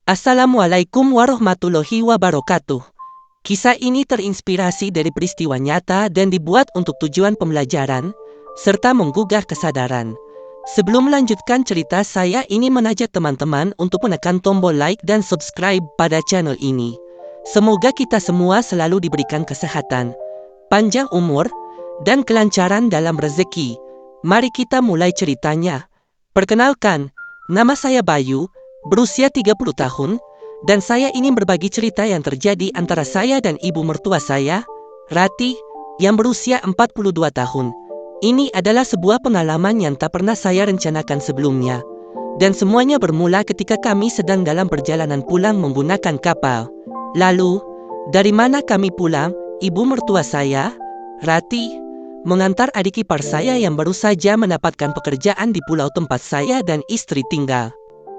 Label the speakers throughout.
Speaker 1: Assalamualaikum warahmatullahi wabarakatuh. Kisah ini terinspirasi dari peristiwa nyata dan dibuat untuk tujuan pembelajaran, serta menggugah kesadaran. Sebelum melanjutkan cerita, saya ingin mengajak teman-teman untuk menekan tombol like dan subscribe pada channel ini. Semoga kita semua selalu diberikan kesehatan, panjang umur, dan kelancaran dalam rezeki. Mari kita mulai ceritanya. Perkenalkan, nama saya Bayu, berusia 30 tahun, dan saya ingin berbagi cerita yang terjadi antara saya dan ibu mertua saya, Rati, yang berusia 42 tahun. Ini adalah sebuah pengalaman yang tak pernah saya rencanakan sebelumnya. Dan semuanya bermula ketika kami sedang dalam perjalanan pulang menggunakan kapal. Lalu, dari mana kami pulang, ibu mertua saya, Rati, mengantar adik ipar saya yang baru saja mendapatkan pekerjaan di pulau tempat saya dan istri tinggal.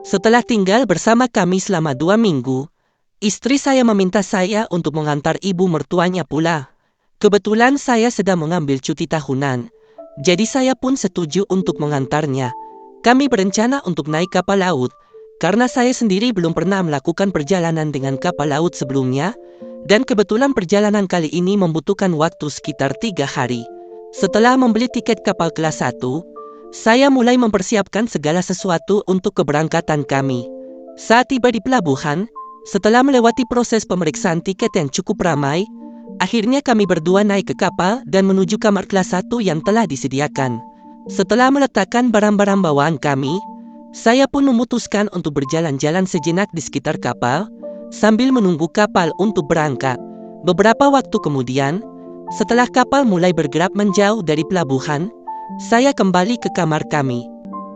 Speaker 1: Setelah tinggal bersama kami selama 2 minggu, istri saya meminta saya untuk mengantar ibu mertuanya pula. Kebetulan saya sedang mengambil cuti tahunan, jadi saya pun setuju untuk mengantarnya. Kami berencana untuk naik kapal laut, karena saya sendiri belum pernah melakukan perjalanan dengan kapal laut sebelumnya, dan kebetulan perjalanan kali ini membutuhkan waktu sekitar 3 hari. Setelah membeli tiket kapal kelas 1, saya mulai mempersiapkan segala sesuatu untuk keberangkatan kami. Saat tiba di pelabuhan, setelah melewati proses pemeriksaan tiket yang cukup ramai, akhirnya kami berdua naik ke kapal dan menuju kamar kelas 1 yang telah disediakan. Setelah meletakkan barang-barang bawaan kami, saya pun memutuskan untuk berjalan-jalan sejenak di sekitar kapal, sambil menunggu kapal untuk berangkat. Beberapa waktu kemudian, setelah kapal mulai bergerak menjauh dari pelabuhan, saya kembali ke kamar kami.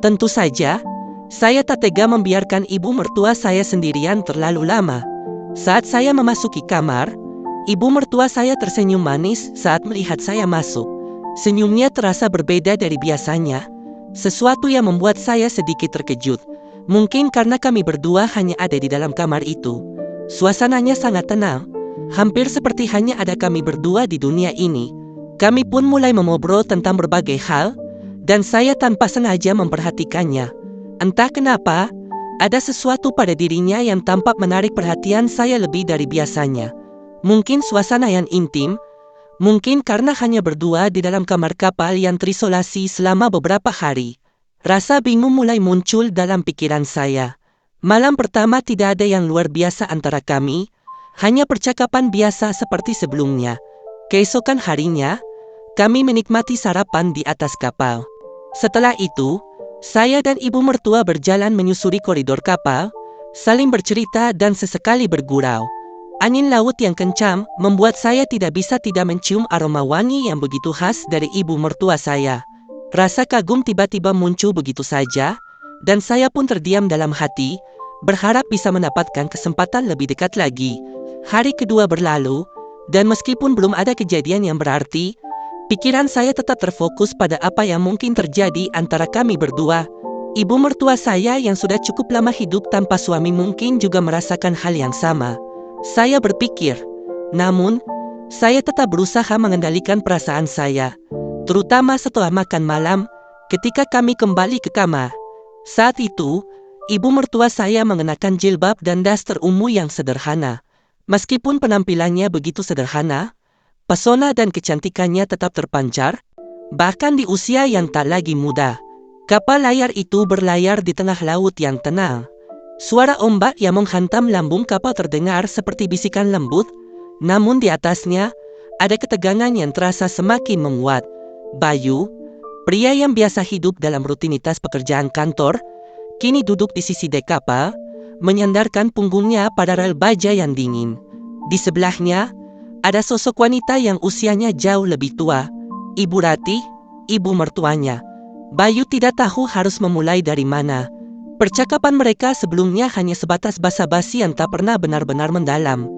Speaker 1: Tentu saja, saya tak tega membiarkan ibu mertua saya sendirian terlalu lama. Saat saya memasuki kamar, ibu mertua saya tersenyum manis saat melihat saya masuk. Senyumnya terasa berbeda dari biasanya, sesuatu yang membuat saya sedikit terkejut. Mungkin karena kami berdua hanya ada di dalam kamar itu. Suasananya sangat tenang, hampir seperti hanya ada kami berdua di dunia ini. Kami pun mulai mengobrol tentang berbagai hal, dan saya tanpa sengaja memperhatikannya. Entah kenapa, ada sesuatu pada dirinya yang tampak menarik perhatian saya lebih dari biasanya. Mungkin suasana yang intim, mungkin karena hanya berdua di dalam kamar kapal yang terisolasi selama beberapa hari. Rasa bingung mulai muncul dalam pikiran saya. Malam pertama tidak ada yang luar biasa antara kami, hanya percakapan biasa seperti sebelumnya. Keesokan harinya, kami menikmati sarapan di atas kapal. Setelah itu, saya dan ibu mertua berjalan menyusuri koridor kapal, saling bercerita dan sesekali bergurau. Angin laut yang kencang membuat saya tidak bisa tidak mencium aroma wangi yang begitu khas dari ibu mertua saya. Rasa kagum tiba-tiba muncul begitu saja, dan saya pun terdiam dalam hati, berharap bisa mendapatkan kesempatan lebih dekat lagi. Hari kedua berlalu, dan meskipun belum ada kejadian yang berarti, pikiran saya tetap terfokus pada apa yang mungkin terjadi antara kami berdua. Ibu mertua saya yang sudah cukup lama hidup tanpa suami mungkin juga merasakan hal yang sama. Saya berpikir, namun, saya tetap berusaha mengendalikan perasaan saya, terutama setelah makan malam, ketika kami kembali ke kamar. Saat itu, ibu mertua saya mengenakan jilbab dan daster ungu yang sederhana. Meskipun penampilannya begitu sederhana, pesona dan kecantikannya tetap terpancar, bahkan di usia yang tak lagi muda. Kapal layar itu berlayar di tengah laut yang tenang. Suara ombak yang menghantam lambung kapal terdengar seperti bisikan lembut, namun di atasnya, ada ketegangan yang terasa semakin menguat. Bayu, pria yang biasa hidup dalam rutinitas pekerjaan kantor, kini duduk di sisi dek kapal, menyandarkan punggungnya pada rel baja yang dingin. Di sebelahnya, ada sosok wanita yang usianya jauh lebih tua, Ibu Rati, ibu mertuanya. Bayu tidak tahu harus memulai dari mana. Percakapan mereka sebelumnya hanya sebatas basa-basi yang tak pernah benar-benar mendalam.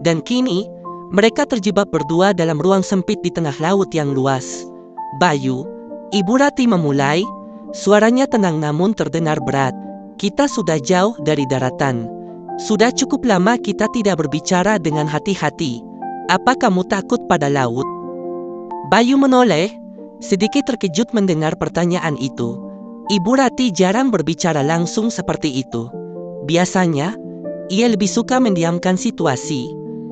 Speaker 1: Dan kini, mereka terjebak berdua dalam ruang sempit di tengah laut yang luas. Bayu, Ibu Rati memulai, suaranya tenang namun terdengar berat. Kita sudah jauh dari daratan. Sudah cukup lama kita tidak berbicara dengan hati-hati. Apa kamu takut pada laut? Bayu menoleh, sedikit terkejut mendengar pertanyaan itu. Ibu Rati jarang berbicara langsung seperti itu. Biasanya, Ia lebih suka mendiamkan situasi,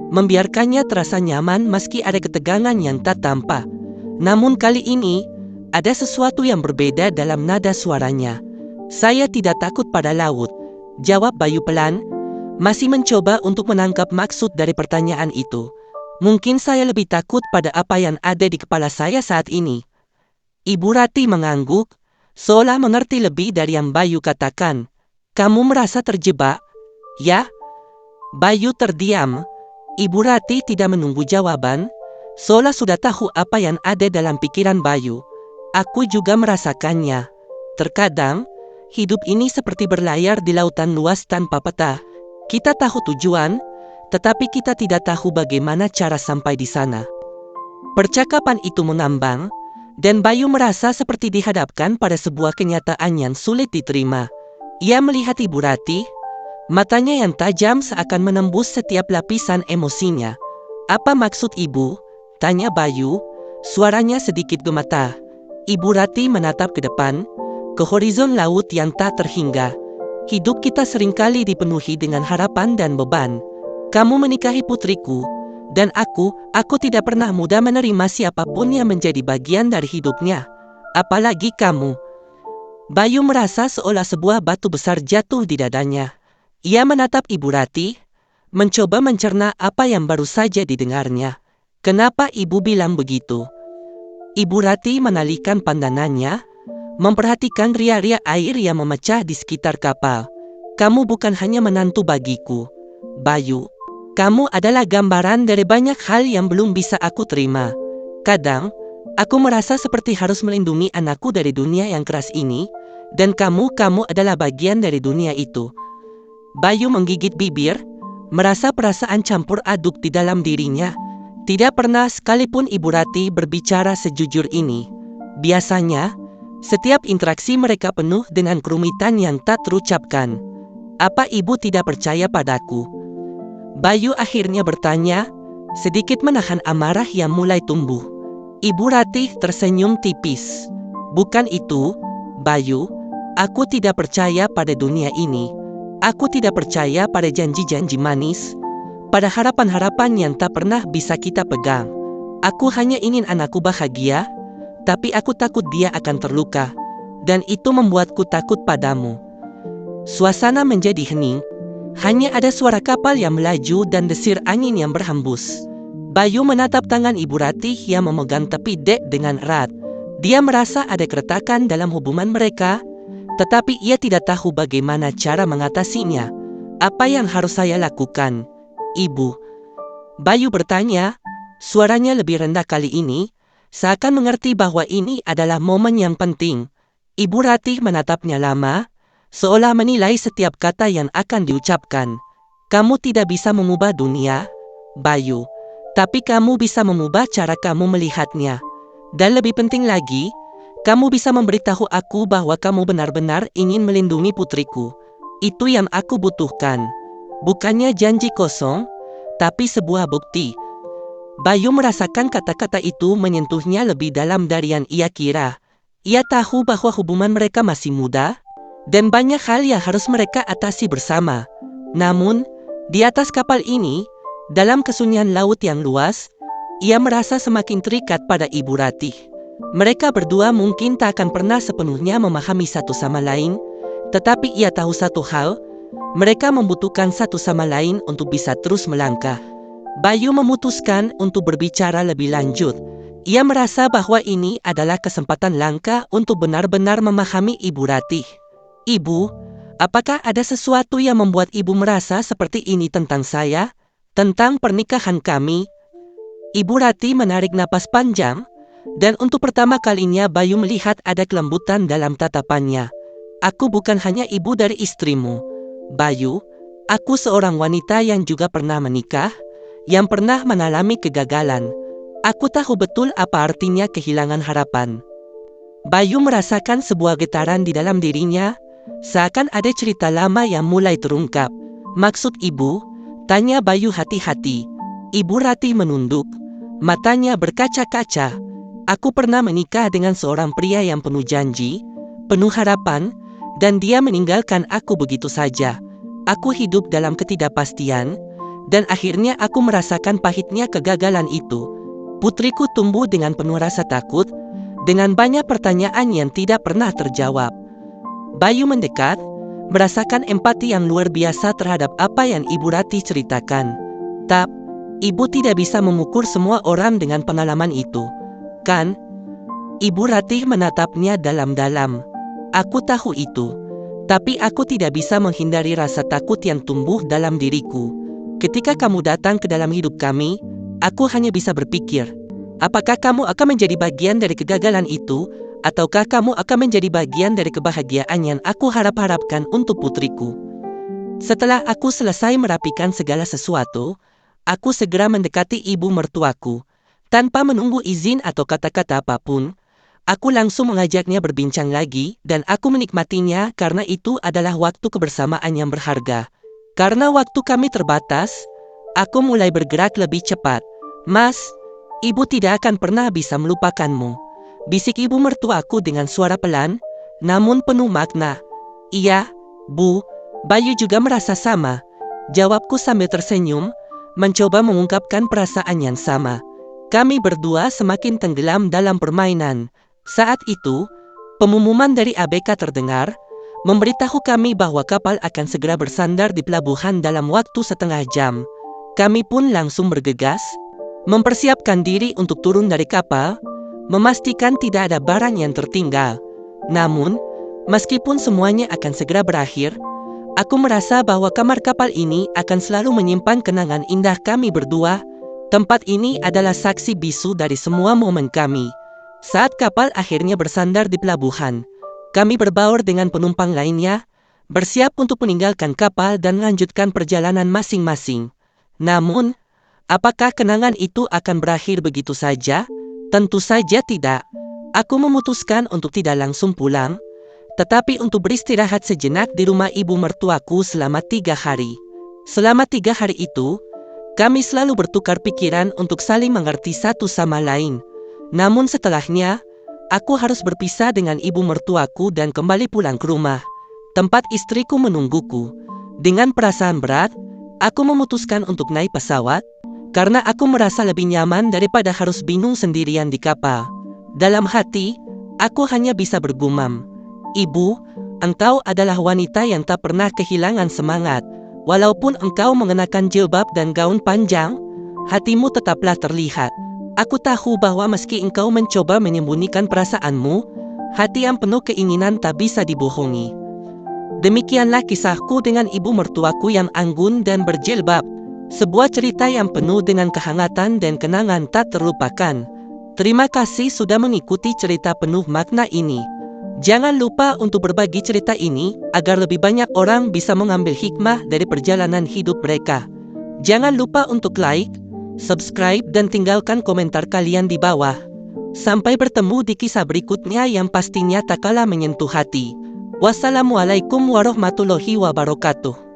Speaker 1: membiarkannya terasa nyaman meski ada ketegangan yang tak tampak. Namun kali ini, ada sesuatu yang berbeda dalam nada suaranya. "Saya tidak takut pada laut," jawab Bayu pelan, masih mencoba untuk menangkap maksud dari pertanyaan itu. "Mungkin saya lebih takut pada apa yang ada di kepala saya saat ini." Ibu Rati mengangguk, seolah mengerti lebih dari yang Bayu katakan. "Kamu merasa terjebak, ya?" Bayu terdiam. Ibu Rati tidak menunggu jawaban, seolah sudah tahu apa yang ada dalam pikiran Bayu. "Aku juga merasakannya. Terkadang, hidup ini seperti berlayar di lautan luas tanpa peta. Kita tahu tujuan, tetapi kita tidak tahu bagaimana cara sampai di sana." Percakapan itu mengambang, dan Bayu merasa seperti dihadapkan pada sebuah kenyataan yang sulit diterima. Ia melihat Ibu Rati, matanya yang tajam seakan menembus setiap lapisan emosinya. "Apa maksud ibu?" tanya Bayu, suaranya sedikit gemetar. Ibu Rati menatap ke depan, ke horizon laut yang tak terhingga. "Hidup kita seringkali dipenuhi dengan harapan dan beban. Kamu menikahi putriku, dan aku tidak pernah mudah menerima siapapun yang menjadi bagian dari hidupnya. Apalagi kamu." Bayu merasa seolah sebuah batu besar jatuh di dadanya. Ia menatap Ibu Rati, mencoba mencerna apa yang baru saja didengarnya. "Kenapa ibu bilang begitu?" Ibu Rati menalihkan pandangannya, memperhatikan ria-ria air yang memecah di sekitar kapal. "Kamu bukan hanya menantu bagiku, Bayu. Kamu adalah gambaran dari banyak hal yang belum bisa aku terima. Kadang, aku merasa seperti harus melindungi anakku dari dunia yang keras ini, dan kamu adalah bagian dari dunia itu." Bayu menggigit bibir, merasa perasaan campur aduk di dalam dirinya. Tidak pernah sekalipun Ibu Rati berbicara sejujur ini. Biasanya, setiap interaksi mereka penuh dengan kerumitan yang tak terucapkan. "Apa ibu tidak percaya padaku?" Bayu akhirnya bertanya, sedikit menahan amarah yang mulai tumbuh. Ibu Rati tersenyum tipis. "Bukan itu, Bayu. Aku tidak percaya pada dunia ini. Aku tidak percaya pada janji-janji manis, pada harapan-harapan yang tak pernah bisa kita pegang. Aku hanya ingin anakku bahagia, tapi aku takut dia akan terluka, dan itu membuatku takut padamu." Suasana menjadi hening, hanya ada suara kapal yang melaju dan desir angin yang berhembus. Bayu menatap tangan Ibu Rati yang memegang tepi dek dengan erat. Dia merasa ada keretakan dalam hubungan mereka, tetapi ia tidak tahu bagaimana cara mengatasinya. "Apa yang harus saya lakukan, Ibu?" Bayu bertanya, suaranya lebih rendah kali ini, seakan mengerti bahwa ini adalah momen yang penting. Ibu Rati menatapnya lama, seolah menilai setiap kata yang akan diucapkan. "Kamu tidak bisa mengubah dunia, Bayu, tapi kamu bisa mengubah cara kamu melihatnya. Dan lebih penting lagi, kamu bisa memberitahu aku bahwa kamu benar-benar ingin melindungi putriku. Itu yang aku butuhkan. Bukannya janji kosong, tapi sebuah bukti." Bayu merasakan kata-kata itu menyentuhnya lebih dalam dari yang ia kira. Ia tahu bahwa hubungan mereka masih muda, dan banyak hal yang harus mereka atasi bersama. Namun, di atas kapal ini, dalam kesunyian laut yang luas, ia merasa semakin terikat pada Ibu Rati. Mereka berdua mungkin tak akan pernah sepenuhnya memahami satu sama lain, tetapi ia tahu satu hal, mereka membutuhkan satu sama lain untuk bisa terus melangkah. Bayu memutuskan untuk berbicara lebih lanjut. Ia merasa bahwa ini adalah kesempatan langka untuk benar-benar memahami Ibu Rati. "Ibu, apakah ada sesuatu yang membuat ibu merasa seperti ini tentang saya? Tentang pernikahan kami?" Ibu Rati menarik napas panjang, dan untuk pertama kalinya Bayu melihat ada kelembutan dalam tatapannya. "Aku bukan hanya ibu dari istrimu, Bayu. Aku seorang wanita yang juga pernah menikah, yang pernah mengalami kegagalan. Aku tahu betul apa artinya kehilangan harapan." Bayu merasakan sebuah getaran di dalam dirinya, seakan ada cerita lama yang mulai terungkap. "Maksud ibu?" tanya Bayu hati-hati. Ibu Rati menunduk, matanya berkaca-kaca. "Aku pernah menikah dengan seorang pria yang penuh janji, penuh harapan, dan dia meninggalkan aku begitu saja. Aku hidup dalam ketidakpastian, dan akhirnya aku merasakan pahitnya kegagalan itu. Putriku tumbuh dengan penuh rasa takut, dengan banyak pertanyaan yang tidak pernah terjawab. Bayu mendekat, merasakan empati yang luar biasa terhadap apa yang Ibu Ratih ceritakan. Tapi, Ibu tidak bisa memukul semua orang dengan pengalaman itu, kan? Ibu Ratih menatapnya dalam-dalam. Aku tahu itu, tapi aku tidak bisa menghindari rasa takut yang tumbuh dalam diriku. Ketika kamu datang ke dalam hidup kami, aku hanya bisa berpikir, apakah kamu akan menjadi bagian dari kegagalan itu, ataukah kamu akan menjadi bagian dari kebahagiaan yang aku harap-harapkan untuk putriku. Setelah aku selesai merapikan segala sesuatu, aku segera mendekati ibu mertuaku. Tanpa menunggu izin atau kata-kata apapun, aku langsung mengajaknya berbincang lagi, dan aku menikmatinya karena itu adalah waktu kebersamaan yang berharga. Karena waktu kami terbatas, aku mulai bergerak lebih cepat. Mas, ibu tidak akan pernah bisa melupakanmu, bisik ibu mertuaku dengan suara pelan, namun penuh makna. Iya, Bu, Bayu juga merasa sama, jawabku sambil tersenyum, mencoba mengungkapkan perasaan yang sama. Kami berdua semakin tenggelam dalam permainan. Saat itu, pengumuman dari ABK terdengar, memberitahu kami bahwa kapal akan segera bersandar di pelabuhan dalam waktu setengah jam. Kami pun langsung bergegas, mempersiapkan diri untuk turun dari kapal, memastikan tidak ada barang yang tertinggal. Namun, meskipun semuanya akan segera berakhir, aku merasa bahwa kamar kapal ini akan selalu menyimpan kenangan indah kami berdua. Tempat ini adalah saksi bisu dari semua momen kami. Saat kapal akhirnya bersandar di pelabuhan, kami berbaur dengan penumpang lainnya, bersiap untuk meninggalkan kapal dan melanjutkan perjalanan masing-masing. Namun, apakah kenangan itu akan berakhir begitu saja? Tentu saja tidak. Aku memutuskan untuk tidak langsung pulang, tetapi untuk beristirahat sejenak di rumah ibu mertuaku selama 3 hari. Selama 3 hari itu, kami selalu bertukar pikiran untuk saling mengerti satu sama lain. Namun setelahnya, aku harus berpisah dengan ibu mertuaku dan kembali pulang ke rumah, tempat istriku menungguku. Dengan perasaan berat, aku memutuskan untuk naik pesawat, karena aku merasa lebih nyaman daripada harus bingung sendirian di kapal. Dalam hati, aku hanya bisa bergumam, Ibu, engkau adalah wanita yang tak pernah kehilangan semangat. Walaupun engkau mengenakan jilbab dan gaun panjang, hatimu tetaplah terlihat. Aku tahu bahwa meski engkau mencoba menyembunyikan perasaanmu, hati yang penuh keinginan tak bisa dibohongi. Demikianlah kisahku dengan ibu mertuaku yang anggun dan berjilbab. Sebuah cerita yang penuh dengan kehangatan dan kenangan tak terlupakan. Terima kasih sudah mengikuti cerita penuh makna ini. Jangan lupa untuk berbagi cerita ini agar lebih banyak orang bisa mengambil hikmah dari perjalanan hidup mereka. Jangan lupa untuk like, subscribe, dan tinggalkan komentar kalian di bawah. Sampai bertemu di kisah berikutnya yang pastinya tak kalah menyentuh hati. Wassalamualaikum warahmatullahi wabarakatuh.